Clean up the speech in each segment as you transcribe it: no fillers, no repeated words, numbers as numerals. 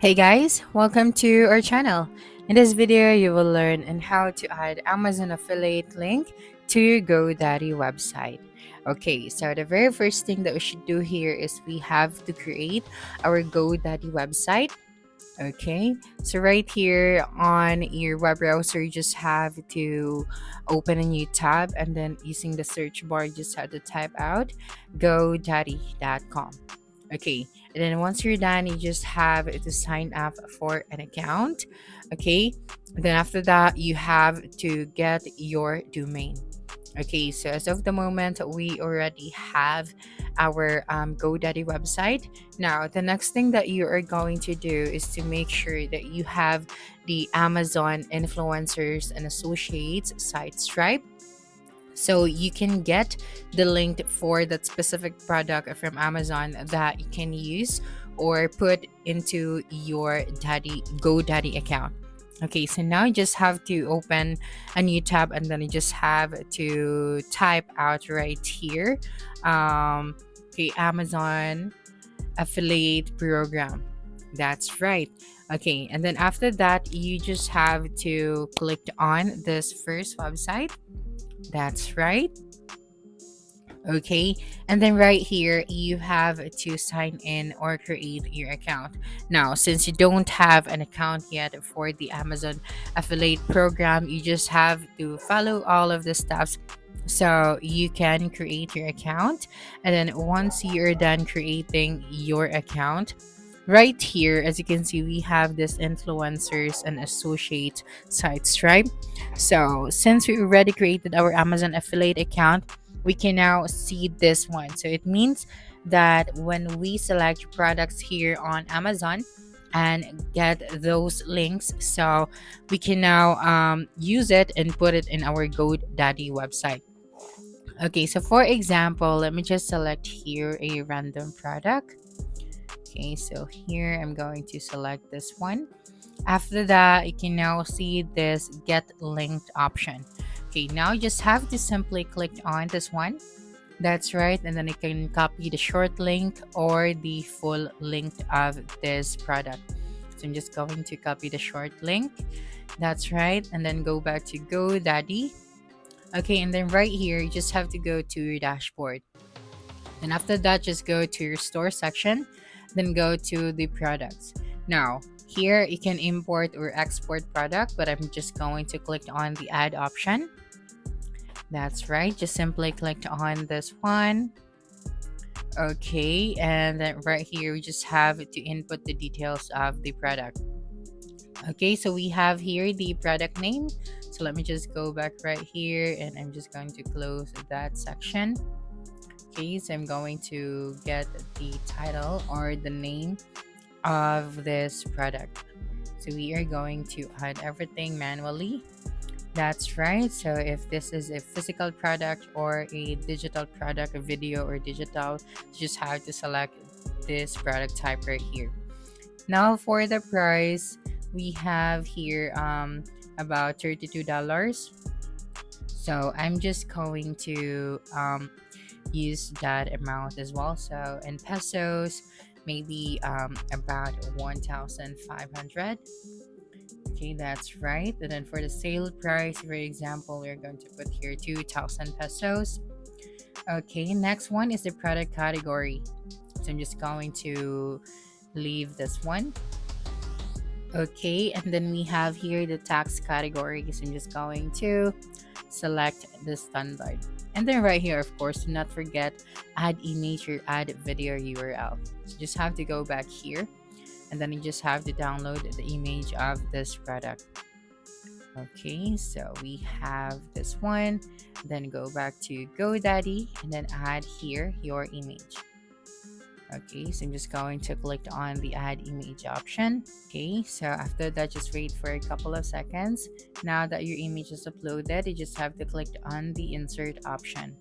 Hey guys, welcome to our channel. In this video, you will learn on how to add Amazon affiliate link to your GoDaddy website. Okay, so the very first thing that we should do here is we have to create our GoDaddy website. Okay, so right here on your web browser, you just have to open a new tab and then using the search bar, you just have to type out godaddy.com. Okay, and then once you're done, you just have to sign up for an account. Okay, and then after that, you have to get your domain. Okay, so as of the moment, we already have our GoDaddy website. Now, the next thing that you are going to do is to make sure that you have the Amazon influencers and associates site Stripe, so you can get the link for that specific product from Amazon that you can use or put into your GoDaddy account. Okay, so now you just have to open a new tab and then you just have to type out right here, okay, Amazon affiliate program. That's right. Okay, and then after that, you just have to click on this first website. That's right. Okay, and then right here you have to sign in or create your account. Now, since you don't have an account yet for the Amazon affiliate program, you just have to follow all of the steps so you can create your account. And then once you're done creating your account, right here, as you can see, we have this influencers and associate sites, right? So since we already created our Amazon affiliate account, we can now see this one. So it means that when we select products here on Amazon and get those links, so we can now use it and put it in our GoDaddy website. Okay, so for example, let me just select here a random product. Okay, so here I'm going to select this one. After that, you can now see this get linked option. Okay, now you just have to simply click on this one. That's right, and then you can copy the short link or the full link of this product. So I'm just going to copy the short link. That's right, and then go back to GoDaddy. Okay, and then right here, you just have to go to your dashboard. And after that, just go to your store section, then go to the products. Now, here you can import or export product, but I'm just going to click on the add option. That's right, just simply click on this one. Okay, and then right here, we just have to input the details of the product. Okay, so we have here the product name. So let me just go back right here and I'm just going to close that section. Okay, so I'm going to get the title or the name of this product. So we are going to add everything manually. That's right. So if this is a physical product or a digital product, a video or digital, you just have to select this product type right here. Now for the price, we have here about $32. So I'm just going to use that amount as well. So in pesos, maybe about 1,500. Okay, that's right. And then for the sale price, for example, we're going to put here 2,000 pesos. Okay, next one is the product category. So I'm just going to leave this one. Okay, and then we have here the tax category. So I'm just going to select the standard. And then right here, of course, do not forget add image or add video URL. So you just have to go back here and then you just have to download the image of this product. Okay, so we have this one. Then go back to GoDaddy and then add here your image. Okay, so I'm just going to click on the add image option. Okay, so after that, just wait for a couple of seconds. Now that your image is uploaded, you just have to click on the insert option.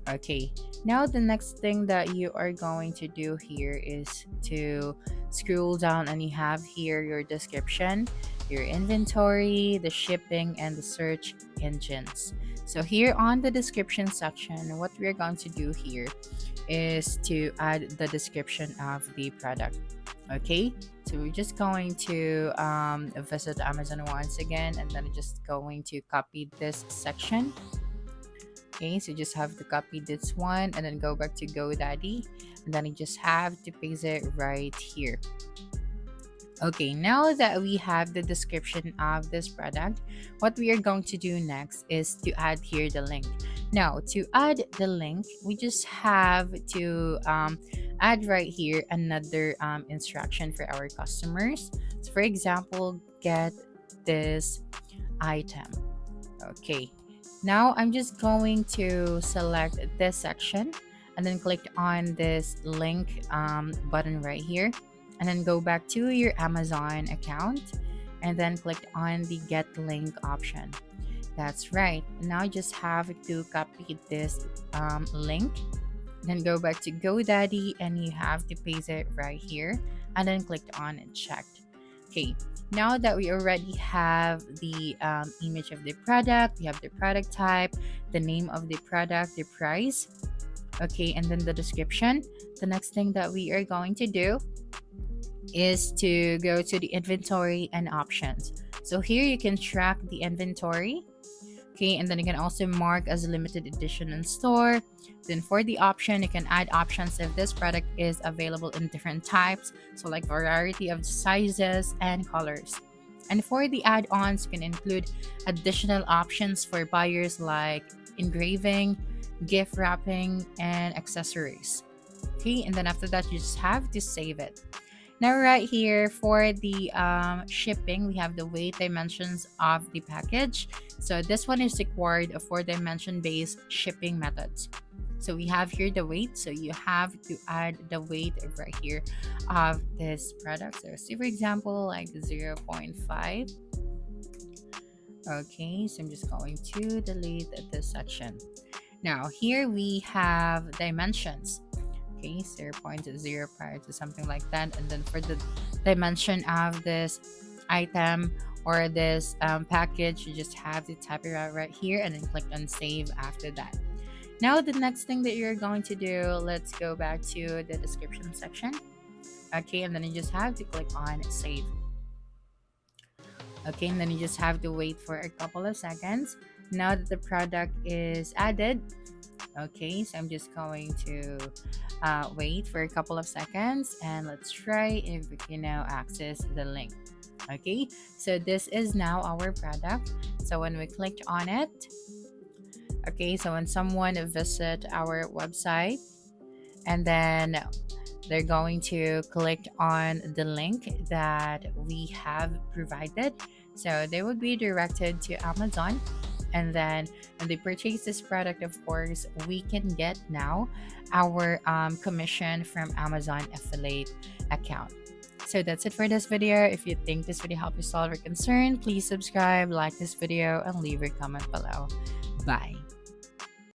Okay, now the next thing that you are going to do here is to scroll down and you have here your description, your inventory, the shipping, and the search engines. So here on the description section, what we're going to do here is to add the description of the product. Okay, so we're just going to visit Amazon once again, and then just going to copy this section. Okay, so you just have to copy this one and then go back to GoDaddy, and then you just have to paste it right here. Okay, now that we have the description of this product, what we are going to do next is to add here the link. Now, to add the link, we just have to add right here another instruction for our customers. So, for example, get this item. Okay, now I'm just going to select this section and then click on this link button right here, and then go back to your Amazon account and then click on the get link option. That's right. Now you just have to copy this link, then go back to GoDaddy and you have to paste it right here and then click on check. Okay, now that we already have the image of the product, we have the product type, the name of the product, the price, okay, and then the description. The next thing that we are going to do is to go to the inventory and options. So here you can track the inventory. Okay, and then you can also mark as a limited edition in store. Then for the option, you can add options if this product is available in different types, so like variety of sizes and colors. And for the add-ons, you can include additional options for buyers like engraving, gift wrapping, and accessories. Okay, and then after that, you just have to save it. Now, right here for the shipping, we have the weight dimensions of the package. So this one is required for dimension-based shipping methods. So we have here the weight. So you have to add the weight right here of this product. So say for example, like 0.5. Okay, so I'm just going to delete this section. Now here we have dimensions. Okay, 0.05 to something like that, and then for the dimension of this item or this package, you just have to type it out right here and then click on save after that. Now the next thing that you're going to do, let's go back to the description section. Okay, and then you just have to click on save. Okay, and then you just have to wait for a couple of seconds. Now that the product is added, okay, so I'm just going to wait for a couple of seconds and let's try if we can now access the link. Okay, so this is now our product. So when we clicked on it, okay, so when someone visit our website and then they're going to click on the link that we have provided, so they would be directed to Amazon. And then when they purchase this product, of course, we can get now our commission from Amazon affiliate account. So that's it for this video. If you think this video helped you solve your concern, please subscribe, like this video, and leave your comment below. Bye.